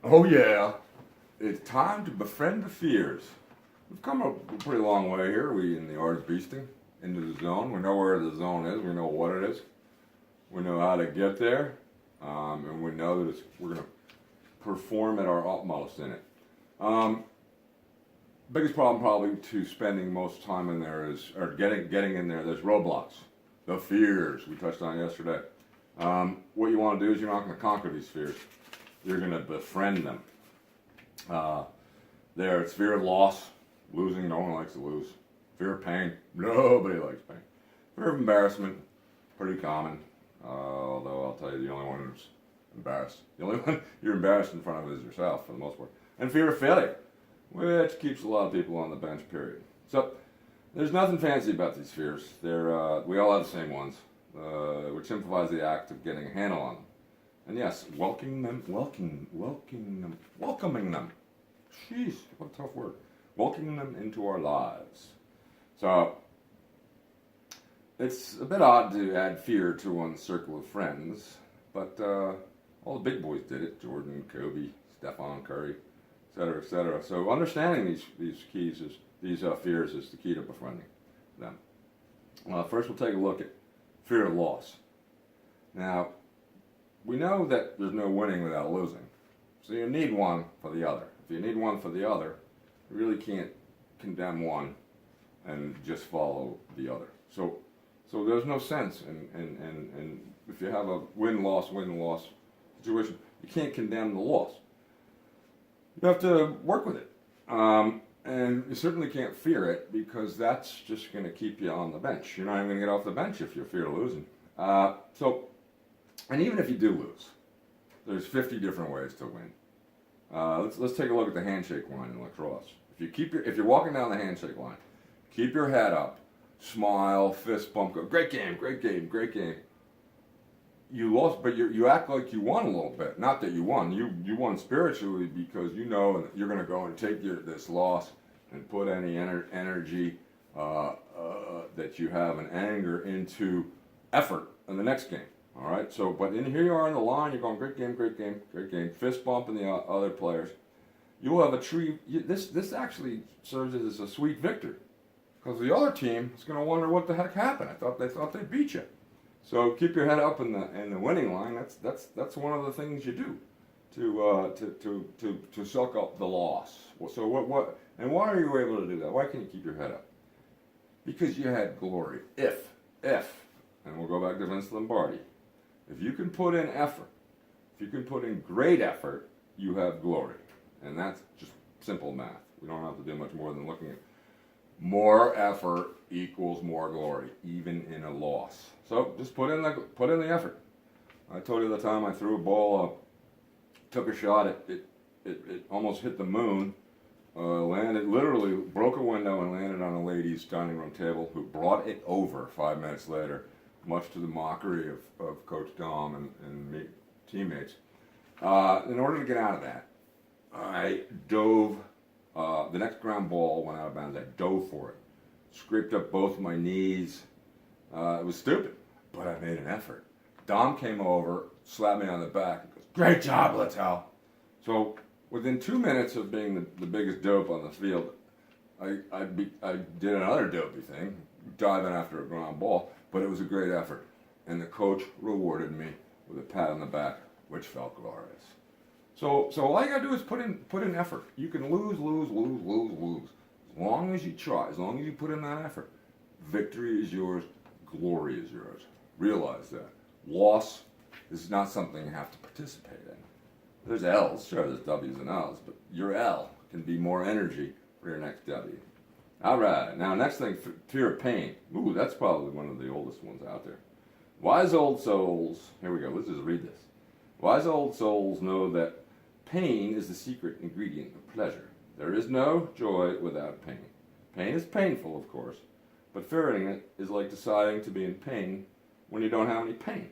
Oh yeah, it's time to befriend the fears. We've come a pretty long way here. We in the art of beasting into the zone. We know where the zone is. We know what it is. We know how to get there, and we know that we're going to perform at our utmost in it. Um, Biggest problem probably to spending most time in there is, or getting in there. There's roadblocks, the fears we touched on yesterday. What you want to do is you're not going to conquer these fears. You're going to befriend them. Uh, It's fear of loss, losing. No one likes to lose. Fear of pain. Nobody likes pain. Fear of embarrassment. Pretty common. Although I'll tell you, the only one who's embarrassed, the only one you're embarrassed in front of is yourself for the most part. And fear of failure, which keeps a lot of people on the bench. Period. So there's nothing fancy about these fears. We all have the same ones, which simplifies the act of getting a handle on them. And yes, welcoming them. Jeez, what a tough word. Welcoming them into our lives. So, it's a bit odd to add fear to one's circle of friends, but all the big boys did it. Jordan, Kobe, Stephon Curry, etc., etc. So understanding these fears is the key to befriending them. First, we'll take a look at fear of loss. Now, we know that there's no winning without losing. So you need one for the other. If you need one for the other, you really can't condemn one and just follow the other. So there's no sense in if you have a win-loss situation, you can't condemn the loss. You have to work with it. And you certainly can't fear it because that's just going to keep you on the bench. You're not even going to get off the bench if you fear losing. And even if you do lose, there's 50 different ways to win. Let's take a look at the handshake line in lacrosse. If you're walking down the handshake line, keep your head up, smile, fist bump, go, great game, great game, great game. You lost, but you act like you won a little bit. Not that you won. You won spiritually because you know you're going to go and take this loss and put any energy that you have and anger into effort in the next game. All right. So, but here you are on the line. You're going great game, great game, great game. Fist bumping the other players. You will have a tree. This actually serves as a sweet victory because the other team is going to wonder what the heck happened. They thought they beat you. So keep your head up in the winning line. That's one of the things you do to suck up the loss. So what and why are you able to do that? Why can you keep your head up? Because you had glory. If and we'll go back to Vince Lombardi. If you can put in effort, if you can put in great effort, you have glory, and that's just simple math. We don't have to do much more than looking at more effort equals more glory, even in a loss. So just put in the effort. I told you the time I threw a ball, took a shot, it almost hit the moon, landed, literally broke a window and landed on a lady's dining room table who brought it over 5 minutes later, much to the mockery of Coach Dom and me, teammates. In order to get out of that, I dove. The next ground ball went out of bounds. I dove for it. Scraped up both my knees. It was stupid, but I made an effort. Dom came over, slapped me on the back, and goes, "Great job, Littell." So within 2 minutes of being the biggest dope on the field, I did another dopey thing, diving after a ground ball, but it was a great effort. And the coach rewarded me with a pat on the back, which felt glorious. So all you gotta do is put in effort. You can lose. As long as you try, as long as you put in that effort, victory is yours, glory is yours. Realize that. Loss is not something you have to participate in. There's L's, sure, there's W's and L's, but your L can be more energy for your next W. All right, now next thing, fear of pain. Ooh, that's probably one of the oldest ones out there. Wise old souls, here we go, let's just read this. Wise old souls know that pain is the secret ingredient of pleasure. There is no joy without pain. Pain is painful, of course, but fearing it is like deciding to be in pain when you don't have any pain.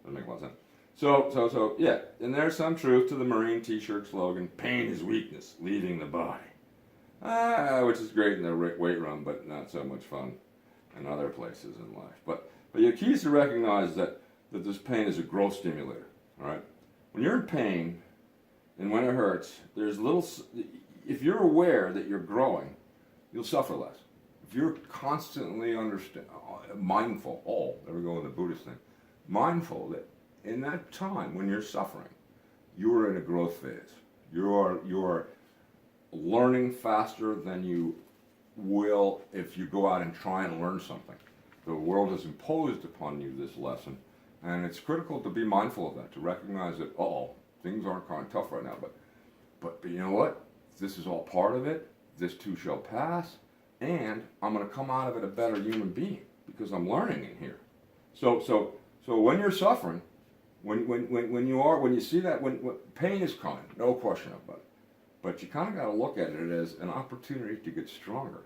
Doesn't make a lot of sense. So, yeah, and there's some truth to the Marine t-shirt slogan, pain is weakness, leaving the body. Which is great in the weight room, but not so much fun in other places in life. But your key is to recognize that this pain is a growth stimulator, all right? When you're in pain, and when it hurts, there's little. If you're aware that you're growing, you'll suffer less. If you're constantly mindful, there we go with the Buddhist thing, mindful that in that time when you're suffering, you're in a growth phase. You're learning faster than you will if you go out and try and learn something. The world has imposed upon you this lesson, and it's critical to be mindful of that, to recognize that, things aren't kind of tough right now, but you know what? This is all part of it. This too shall pass, and I'm going to come out of it a better human being because I'm learning in here. So when you're suffering, when you see that when pain is coming, no question about it, but you kind of got to look at it as an opportunity to get stronger,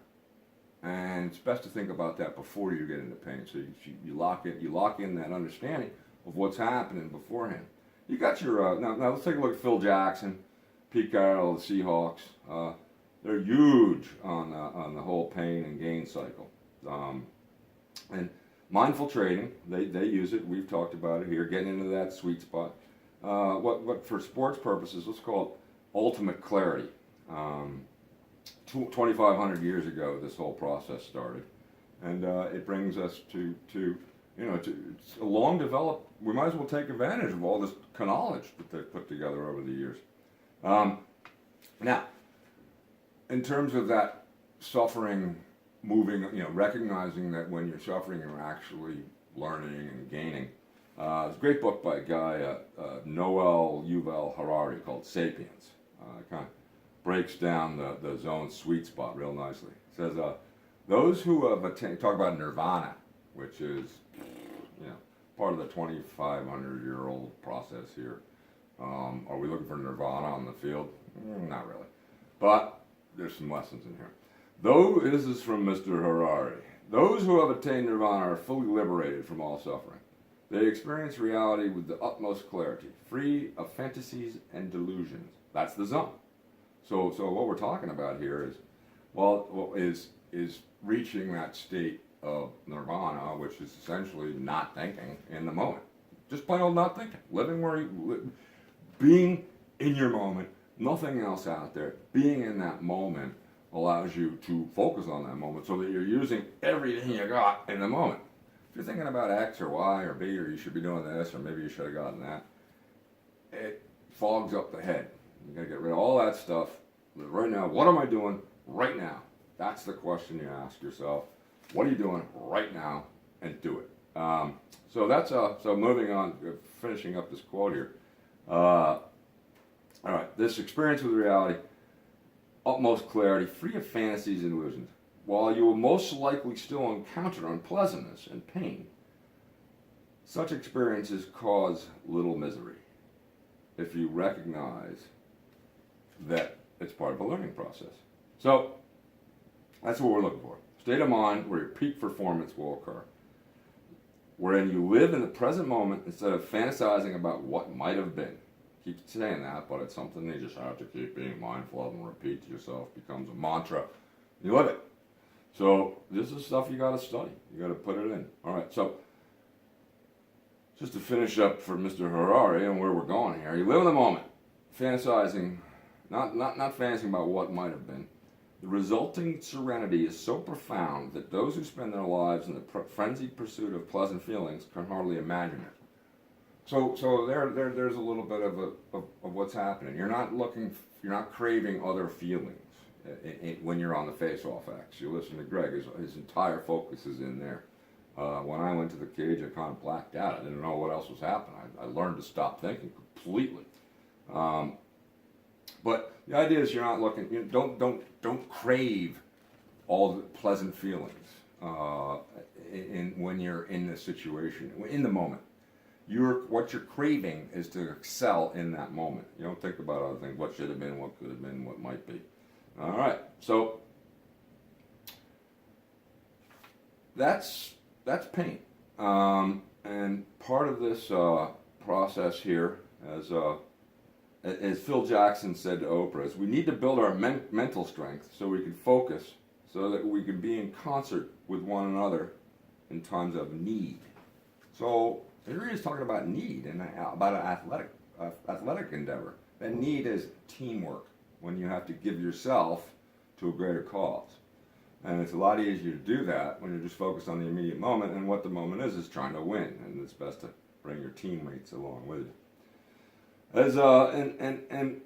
and it's best to think about that before you get into pain. So you lock in that understanding of what's happening beforehand. You got your now let's take a look at Phil Jackson, Pete Carroll, the Seahawks. They're huge on the whole pain and gain cycle, and mindful trading. They use it. We've talked about it here. Getting into that sweet spot. What for sports purposes? Let's call it ultimate clarity. 2,500 years ago, this whole process started, and it brings us to it's a long developed. We might as well take advantage of all this knowledge that they've put together over the years. Now, in terms of that suffering, moving, recognizing that when you're suffering, you're actually learning and gaining. There's a great book by a guy, Noel Yuval Harari, called *Sapiens*. It kind of breaks down the zone sweet spot real nicely. It says, those who have attained, talk about nirvana, which is, part of the 2,500-year-old process here. Are we looking for nirvana on the field? Not really. But there's some lessons in here. This is from Mr. Harari. Those who have attained nirvana are fully liberated from all suffering. They experience reality with the utmost clarity, free of fantasies and delusions. That's the zone. So what we're talking about here is reaching that state of nirvana, which is essentially not thinking in the moment. Just plain old not thinking. Living where being in your moment, nothing else out there. Being in that moment allows you to focus on that moment so that you're using everything you got in the moment. If you're thinking about X or Y or B, or you should be doing this, or maybe you should have gotten that, it fogs up the head. You gotta get rid of all that stuff. Right now, what am I doing right now? That's the question you ask yourself. What are you doing right now? And do it. So moving on, finishing up this quote here. All right, this experience with reality, utmost clarity, free of fantasies and illusions. While you will most likely still encounter unpleasantness and pain, such experiences cause little misery if you recognize that it's part of a learning process. So that's what we're looking for. State of mind where your peak performance will occur, wherein you live in the present moment instead of fantasizing about what might have been. Keep saying that, but it's something you just have to keep being mindful of and repeat to yourself. Becomes a mantra. You live it. So this is stuff you got to study. You got to put it in. All right. So just to finish up for Mr. Harari and where we're going here, you live in the moment, fantasizing, not fantasizing about what might have been. The resulting serenity is so profound that those who spend their lives in the frenzied pursuit of pleasant feelings can hardly imagine it. So there's a little bit of what's happening. You're not craving other feelings when you're on the face-off acts. You listen to Greg; his entire focus is in there. When I went to the cage, I kind of blacked out. I didn't know what else was happening. I learned to stop thinking completely. But the idea is you're not looking. Don't crave all the pleasant feelings when you're in this situation, in the moment. What you're craving is to excel in that moment. You don't think about other things. What should have been, what could have been, what might be. All right. So that's pain, and part of this process here, as Phil Jackson said to Oprah, is we need to build our mental strength so we can focus, so that we can be in concert with one another in times of need. So here he is talking about need and about an athletic athletic endeavor. That need is teamwork, when you have to give yourself to a greater cause. And it's a lot easier to do that when you're just focused on the immediate moment, and what the moment is trying to win, and it's best to bring your teammates along with you. As and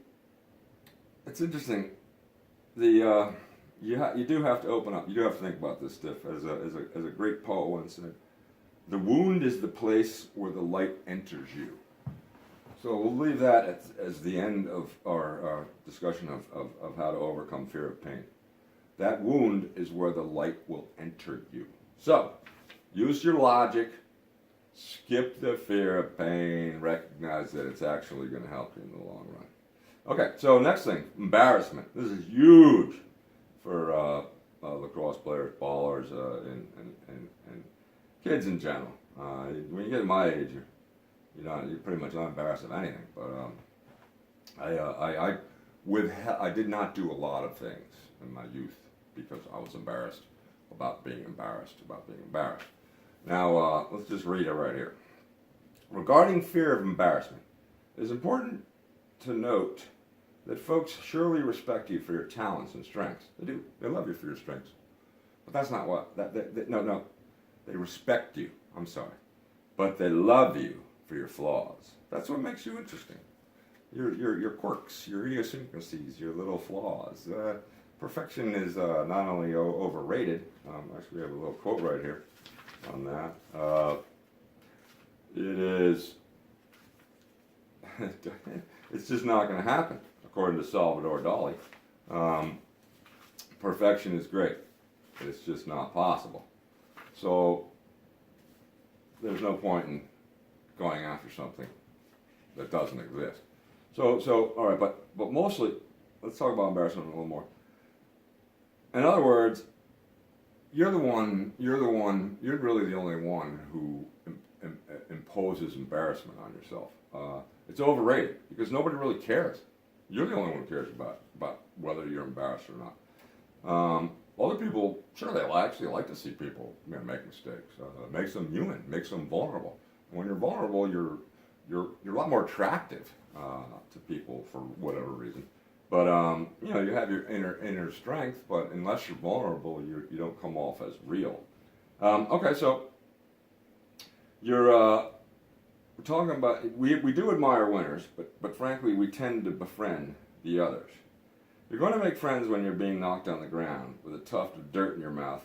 it's interesting. You do have to open up. You do have to think about this stuff. As a great poet once said, "The wound is the place where the light enters you." So we'll leave that as the end of our discussion of how to overcome fear of pain. That wound is where the light will enter you. So use your logic. Skip the fear of pain. Recognize that it's actually going to help you in the long run. Okay, so next thing, embarrassment. This is huge for lacrosse players, ballers, and kids in general. When you get to my age, you're pretty much not embarrassed of anything. But I did not do a lot of things in my youth because I was embarrassed about being embarrassed. Now, let's just read it right here. Regarding fear of embarrassment, it is important to note that folks surely respect you for your talents and strengths. They do. They love you for your strengths. But that's not what. No. They respect you. I'm sorry. But they love you for your flaws. That's what makes you interesting. Your quirks, your idiosyncrasies, your little flaws. Perfection is not only overrated. Actually, we have a little quote right here on that. It is. It's just not going to happen, according to Salvador Dali. Perfection is great. It's just not possible. So there's no point in going after something that doesn't exist. So all right, but mostly, let's talk about embarrassment a little more. In other words, you're really the only one who imposes embarrassment on yourself. It's overrated because nobody really cares. You're the only one who cares about whether you're embarrassed or not. Other people, sure, they actually like to see people make mistakes. It makes them human, makes them vulnerable. And when you're vulnerable, you're a lot more attractive to people for whatever reason. But you have your inner strength, but unless you're vulnerable, you don't come off as real. Okay, so we're talking about we do admire winners, but frankly, we tend to befriend the others. You're going to make friends when you're being knocked on the ground with a tuft of dirt in your mouth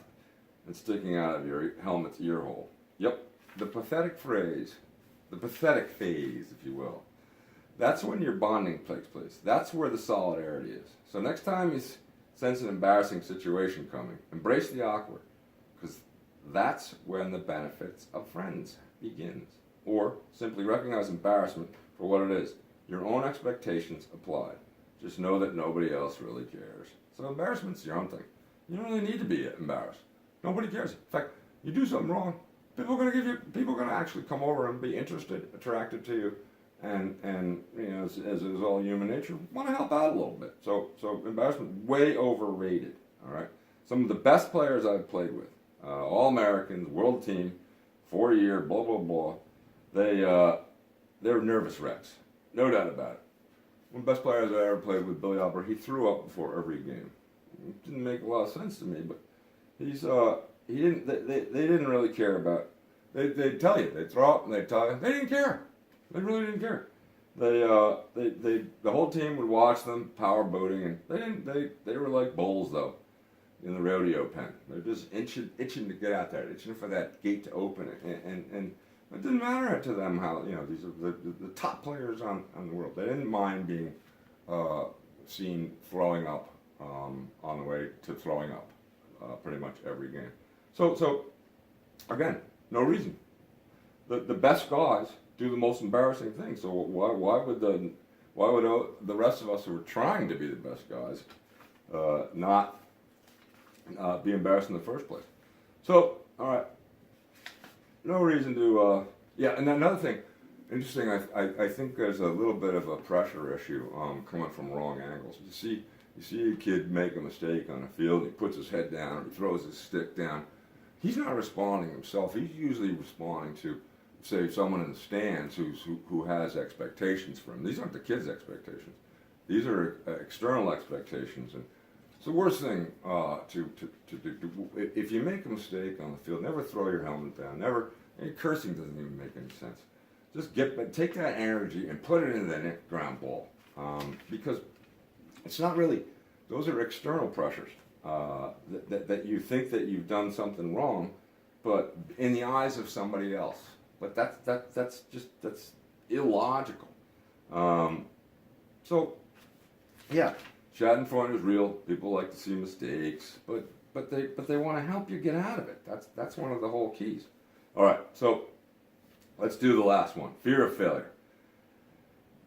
and sticking out of your helmet's ear hole. Yep, the pathetic phase, if you will. That's when your bonding takes place. That's where the solidarity is. So next time you sense an embarrassing situation coming, embrace the awkward, because that's when the benefits of friends begins. Or simply recognize embarrassment for what it is. Your own expectations applied. Just know that nobody else really cares. So embarrassment's your own thing. You don't really need to be embarrassed. Nobody cares. In fact, you do something wrong, people are going to actually come over and be interested, attracted to you, and as is all human nature, want to help out a little bit. So embarrassment, way overrated. All right. Some of the best players I've played with, all Americans, world team, 4-year, blah blah blah. They're nervous wrecks, no doubt about it. One of the best players I ever played with, Billy Albert, he threw up before every game. It didn't make a lot of sense to me, but they didn't really care about. They'd tell you, they'd throw up and they'd tell you, they didn't care. They really didn't care. The whole team would watch them power boating, and they were like bulls though, in the rodeo pen. They're just itching to get out there, itching for that gate to open it, and it didn't matter to them how these are the top players on the world. They didn't mind being seen throwing up on the way to throwing up pretty much every game. So again, no reason. The best guys do the most embarrassing things. So why would the rest of us who are trying to be the best guys not be embarrassed in the first place? So all right, no reason to and another thing, interesting. I think there's a little bit of a pressure issue coming from wrong angles. You see a kid make a mistake on the field. He puts his head down, or he throws his stick down. He's not responding himself. He's usually responding to say, someone in the stands who has expectations for him. These aren't the kids' expectations. These are external expectations, and it's the worst thing to do. If you make a mistake on the field, never throw your helmet down. Never. And cursing doesn't even make any sense. Just take that energy and put it into the ground ball, because it's not really. Those are external pressures that you think that you've done something wrong, but in the eyes of somebody else. But that's illogical. So, yeah, Schadenfreude is real. People like to see mistakes, but they want to help you get out of it. That's one of the whole keys. All right, so let's do the last one. Fear of failure.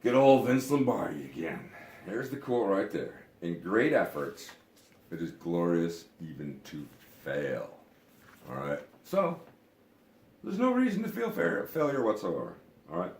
Good old Vince Lombardi again. There's the quote right there. In great efforts, it is glorious even to fail. All right, so there's no reason to feel failure whatsoever. All right.